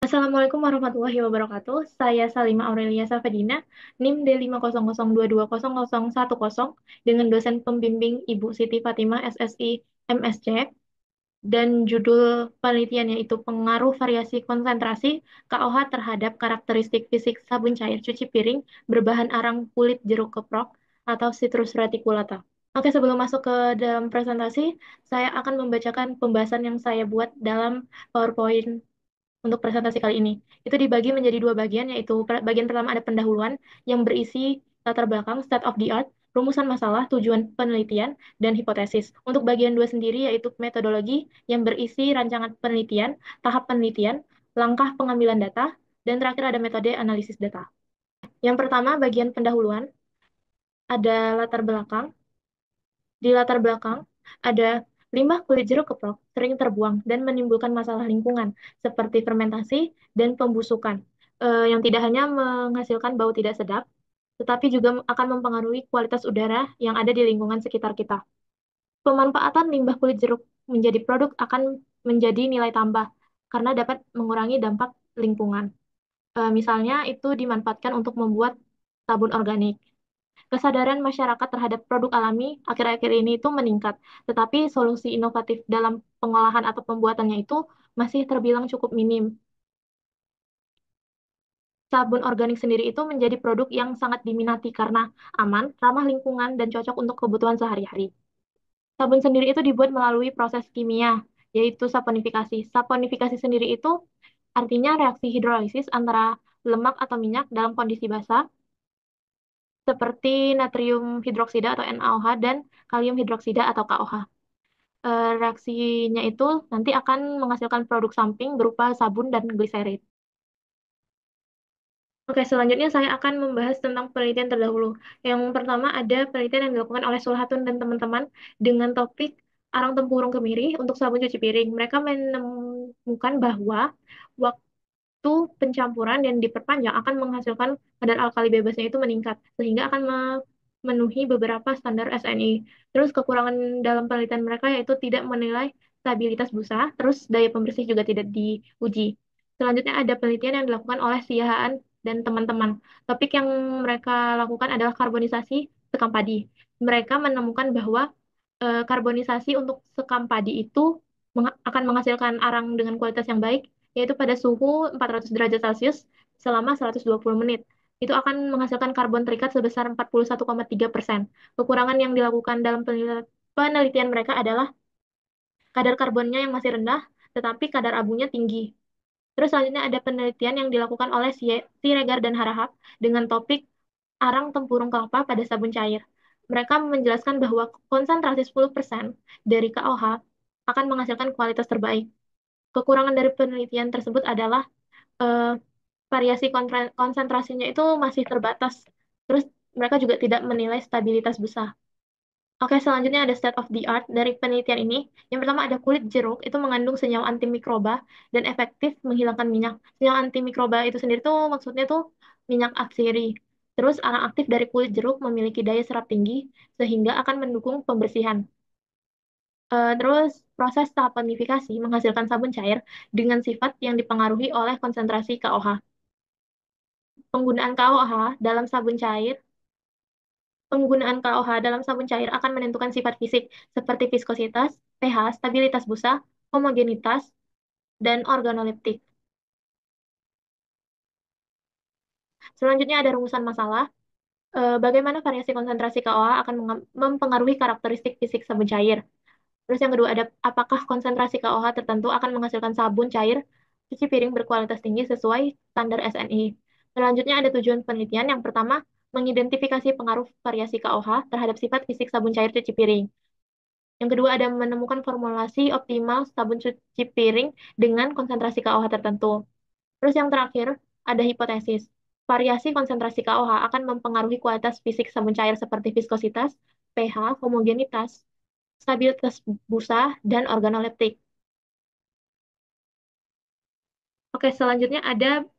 Assalamualaikum warahmatullahi wabarakatuh. Saya Salima Aurelia Safedina, NIM D500220010 dengan dosen pembimbing Ibu Siti Fatimah SSI MSC dan judul penelitiannya itu pengaruh variasi konsentrasi KOH terhadap karakteristik fisik sabun cair cuci piring berbahan arang kulit jeruk keprok atau Citrus reticulata. Oke, sebelum masuk ke dalam presentasi, saya akan membacakan pembahasan yang saya buat dalam PowerPoint untuk presentasi kali ini. Itu dibagi menjadi dua bagian, yaitu bagian pertama ada pendahuluan yang berisi latar belakang, state of the art, rumusan masalah, tujuan penelitian, dan hipotesis. Untuk bagian dua sendiri yaitu metodologi yang berisi rancangan penelitian, tahap penelitian, langkah pengambilan data, dan terakhir ada metode analisis data. Yang pertama, bagian pendahuluan, ada latar belakang. Di latar belakang, ada limbah kulit jeruk keprok sering terbuang dan menimbulkan masalah lingkungan, seperti fermentasi dan pembusukan, yang tidak hanya menghasilkan bau tidak sedap, tetapi juga akan mempengaruhi kualitas udara yang ada di lingkungan sekitar kita. Pemanfaatan limbah kulit jeruk menjadi produk akan menjadi nilai tambah, karena dapat mengurangi dampak lingkungan. Misalnya, itu dimanfaatkan untuk membuat sabun organik. Kesadaran masyarakat terhadap produk alami akhir-akhir ini itu meningkat, tetapi solusi inovatif dalam pengolahan atau pembuatannya itu masih terbilang cukup minim. Sabun organik sendiri itu menjadi produk yang sangat diminati karena aman, ramah lingkungan, dan cocok untuk kebutuhan sehari-hari. Sabun sendiri itu dibuat melalui proses kimia, yaitu saponifikasi. Saponifikasi sendiri itu artinya reaksi hidrolisis antara lemak atau minyak dalam kondisi basah seperti natrium hidroksida atau NaOH dan kalium hidroksida atau KOH. Reaksinya itu nanti akan menghasilkan produk samping berupa sabun dan gliserit. Oke, selanjutnya saya akan membahas tentang penelitian terdahulu. Yang pertama ada penelitian yang dilakukan oleh Sulhatun dan teman-teman dengan topik arang tempurung kemiri untuk sabun cuci piring. Mereka menemukan bahwa waktu pencampuran yang diperpanjang akan menghasilkan kadar alkali bebasnya itu meningkat, sehingga akan memenuhi beberapa standar SNI. Terus kekurangan dalam penelitian mereka yaitu tidak menilai stabilitas busa, terus daya pembersih juga tidak diuji. Selanjutnya ada penelitian yang dilakukan oleh Siahaan dan teman-teman. Topik yang mereka lakukan adalah karbonisasi sekam padi. Mereka menemukan bahwa karbonisasi untuk sekam padi itu akan menghasilkan arang dengan kualitas yang baik, yaitu pada suhu 400 derajat Celcius selama 120 menit. Itu akan menghasilkan karbon terikat sebesar 41,3%. Kekurangan yang dilakukan dalam penelitian mereka adalah kadar karbonnya yang masih rendah, tetapi kadar abunya tinggi. Terus selanjutnya ada penelitian yang dilakukan oleh Siregar dan Harahap dengan topik arang tempurung kelapa pada sabun cair. Mereka menjelaskan bahwa konsentrasi 10% dari KOH akan menghasilkan kualitas terbaik. Kekurangan dari penelitian tersebut adalah eh, variasi konsentrasinya itu masih terbatas. Terus mereka juga tidak menilai stabilitas busa. Oke, selanjutnya ada state of the art dari penelitian ini. Yang pertama ada kulit jeruk, itu mengandung senyawa antimikroba dan efektif menghilangkan minyak. Senyawa antimikroba itu sendiri tuh maksudnya tuh minyak atsiri. Terus arang aktif dari kulit jeruk memiliki daya serap tinggi sehingga akan mendukung pembersihan. Terus proses saponifikasi menghasilkan sabun cair dengan sifat yang dipengaruhi oleh konsentrasi KOH. Penggunaan KOH dalam sabun cair Penggunaan KOH dalam sabun cair akan menentukan sifat fisik seperti viskositas, pH, stabilitas busa, homogenitas, dan organoleptik. Selanjutnya ada rumusan masalah. Bagaimana variasi konsentrasi KOH akan mempengaruhi karakteristik fisik sabun cair. Terus yang kedua ada apakah konsentrasi KOH tertentu akan menghasilkan sabun cair cuci piring berkualitas tinggi sesuai standar SNI. Selanjutnya ada tujuan penelitian. Yang pertama, mengidentifikasi pengaruh variasi KOH terhadap sifat fisik sabun cair cuci piring. Yang kedua ada menemukan formulasi optimal sabun cuci piring dengan konsentrasi KOH tertentu. Terus yang terakhir ada hipotesis. Variasi konsentrasi KOH akan mempengaruhi kualitas fisik sabun cair seperti viskositas, pH, homogenitas, stabilitas busa, dan organoleptik. Oke, selanjutnya ada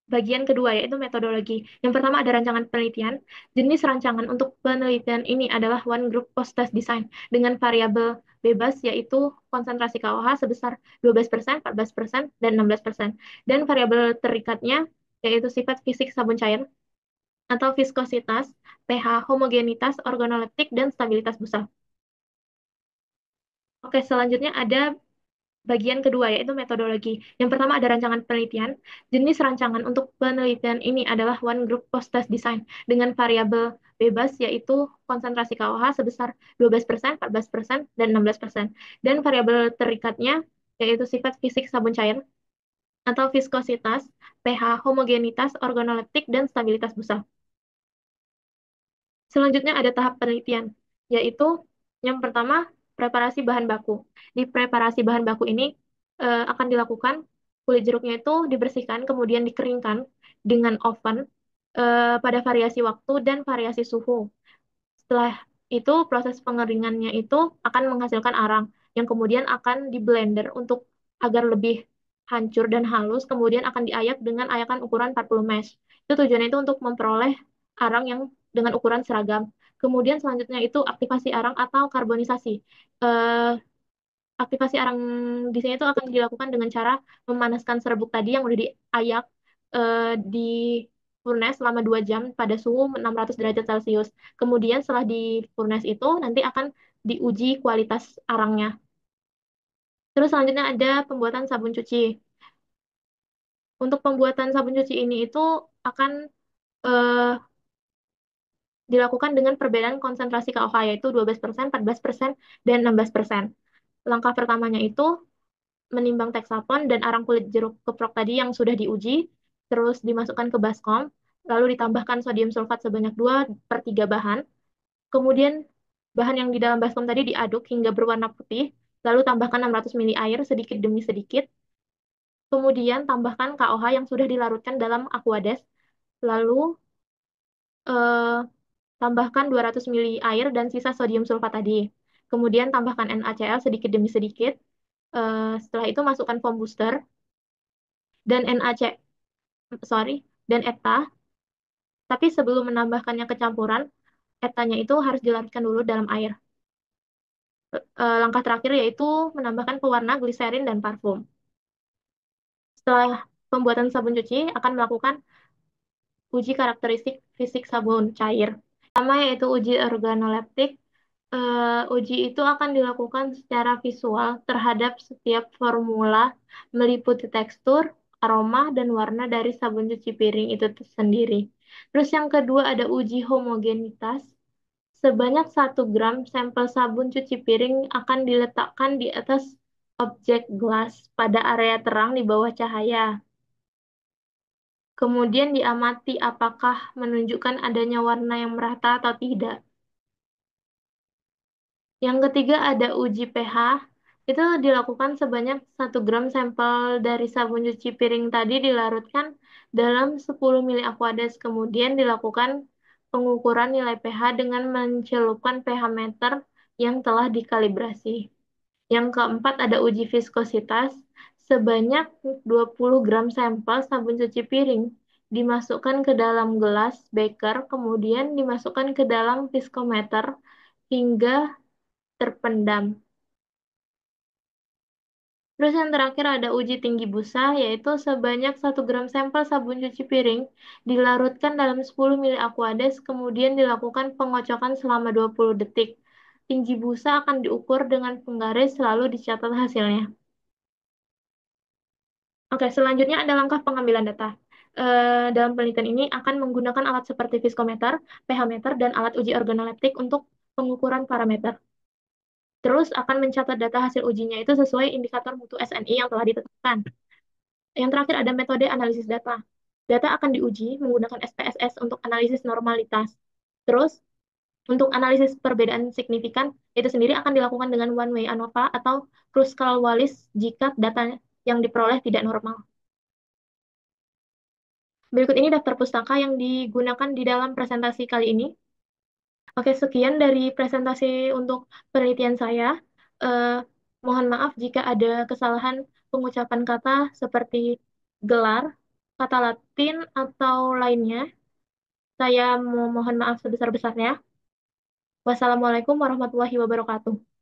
bagian kedua yaitu metodologi. Yang pertama ada rancangan penelitian. Jenis rancangan untuk penelitian ini adalah one group post test design dengan variabel bebas yaitu konsentrasi KOH sebesar 12%, 14%, dan 16%. Dan variabel terikatnya yaitu sifat fisik sabun cair atau viskositas, pH, homogenitas, organoleptik, dan stabilitas busa. Oke, selanjutnya ada bagian kedua yaitu metodologi. Yang pertama ada rancangan penelitian. Jenis rancangan untuk penelitian ini adalah one group post-test design dengan variabel bebas yaitu konsentrasi KOH sebesar 12%, 14%, dan 16%. Dan variabel terikatnya yaitu sifat fisik sabun cair atau viskositas, pH, homogenitas, organoleptik, dan stabilitas busa. Selanjutnya ada tahap penelitian, yaitu yang pertama preparasi bahan baku. Di preparasi bahan baku ini akan dilakukan kulit jeruknya itu dibersihkan, kemudian dikeringkan dengan oven pada variasi waktu dan variasi suhu. Setelah itu proses pengeringannya itu akan menghasilkan arang yang kemudian akan di blender untuk agar lebih hancur dan halus, kemudian akan diayak dengan ayakan ukuran 40 mesh. Itu tujuannya itu untuk memperoleh arang yang dengan ukuran seragam. Kemudian selanjutnya itu aktivasi arang atau karbonisasi. Eh, Aktivasi arang di sini itu akan dilakukan dengan cara memanaskan serbuk tadi yang udah diayak di furnace selama 2 jam pada suhu 600 derajat Celcius. Kemudian setelah di furnace itu nanti akan diuji kualitas arangnya. Terus selanjutnya ada pembuatan sabun cuci. Untuk pembuatan sabun cuci ini itu akan eh, dilakukan dengan perbedaan konsentrasi KOH yaitu 12%, 14%, dan 16%. Langkah pertamanya itu menimbang teksapon dan arang kulit jeruk keprok tadi yang sudah diuji, terus dimasukkan ke baskom, lalu ditambahkan sodium sulfat sebanyak 2/3 bahan. Kemudian bahan yang di dalam baskom tadi diaduk hingga berwarna putih, lalu tambahkan 600 ml air sedikit demi sedikit. Kemudian tambahkan KOH yang sudah dilarutkan dalam aquades, lalu eh, tambahkan 200 ml air dan sisa sodium sulfat tadi. Kemudian tambahkan NaCl sedikit demi sedikit. Setelah itu masukkan foam booster dan sorry, dan ETA. Tapi sebelum menambahkannya ke campuran, ETA-nya itu harus dilarutkan dulu dalam air. Langkah terakhir yaitu menambahkan pewarna gliserin dan parfum. Setelah pembuatan sabun cuci, akan melakukan uji karakteristik fisik sabun cair. Pertama yaitu uji organoleptik. Uji itu akan dilakukan secara visual terhadap setiap formula meliputi tekstur, aroma, dan warna dari sabun cuci piring itu sendiri. Terus yang kedua ada uji homogenitas. Sebanyak 1 gram sampel sabun cuci piring akan diletakkan di atas objek gelas pada area terang di bawah cahaya. Kemudian diamati apakah menunjukkan adanya warna yang merata atau tidak. Yang ketiga ada uji pH. Itu dilakukan sebanyak 1 gram sampel dari sabun cuci piring tadi dilarutkan dalam 10 ml aquades. Kemudian dilakukan pengukuran nilai pH dengan mencelupkan pH meter yang telah dikalibrasi. Yang keempat ada uji viskositas. Sebanyak 20 gram sampel sabun cuci piring dimasukkan ke dalam gelas beker, kemudian dimasukkan ke dalam viskometer hingga terpendam. Terus yang terakhir ada uji tinggi busa, yaitu sebanyak 1 gram sampel sabun cuci piring dilarutkan dalam 10 ml aquades, kemudian dilakukan pengocokan selama 20 detik. Tinggi busa akan diukur dengan penggaris, lalu dicatat hasilnya. Oke, selanjutnya ada langkah pengambilan data. Dalam penelitian ini akan menggunakan alat seperti viskometer, pH meter, dan alat uji organoleptik untuk pengukuran parameter. Terus akan mencatat data hasil ujinya itu sesuai indikator mutu SNI yang telah ditetapkan. Yang terakhir ada metode analisis data. Data akan diuji menggunakan SPSS untuk analisis normalitas. Terus untuk analisis perbedaan signifikan itu sendiri akan dilakukan dengan one way ANOVA atau Kruskal-Wallis jika data yang diperoleh tidak normal. Berikut ini daftar pustaka yang digunakan di dalam presentasi kali ini. Oke, sekian dari presentasi untuk penelitian saya. Eh, Mohon maaf jika ada kesalahan pengucapan kata seperti gelar, kata Latin, atau lainnya. Saya mohon maaf sebesar-besarnya. Wassalamualaikum warahmatullahi wabarakatuh.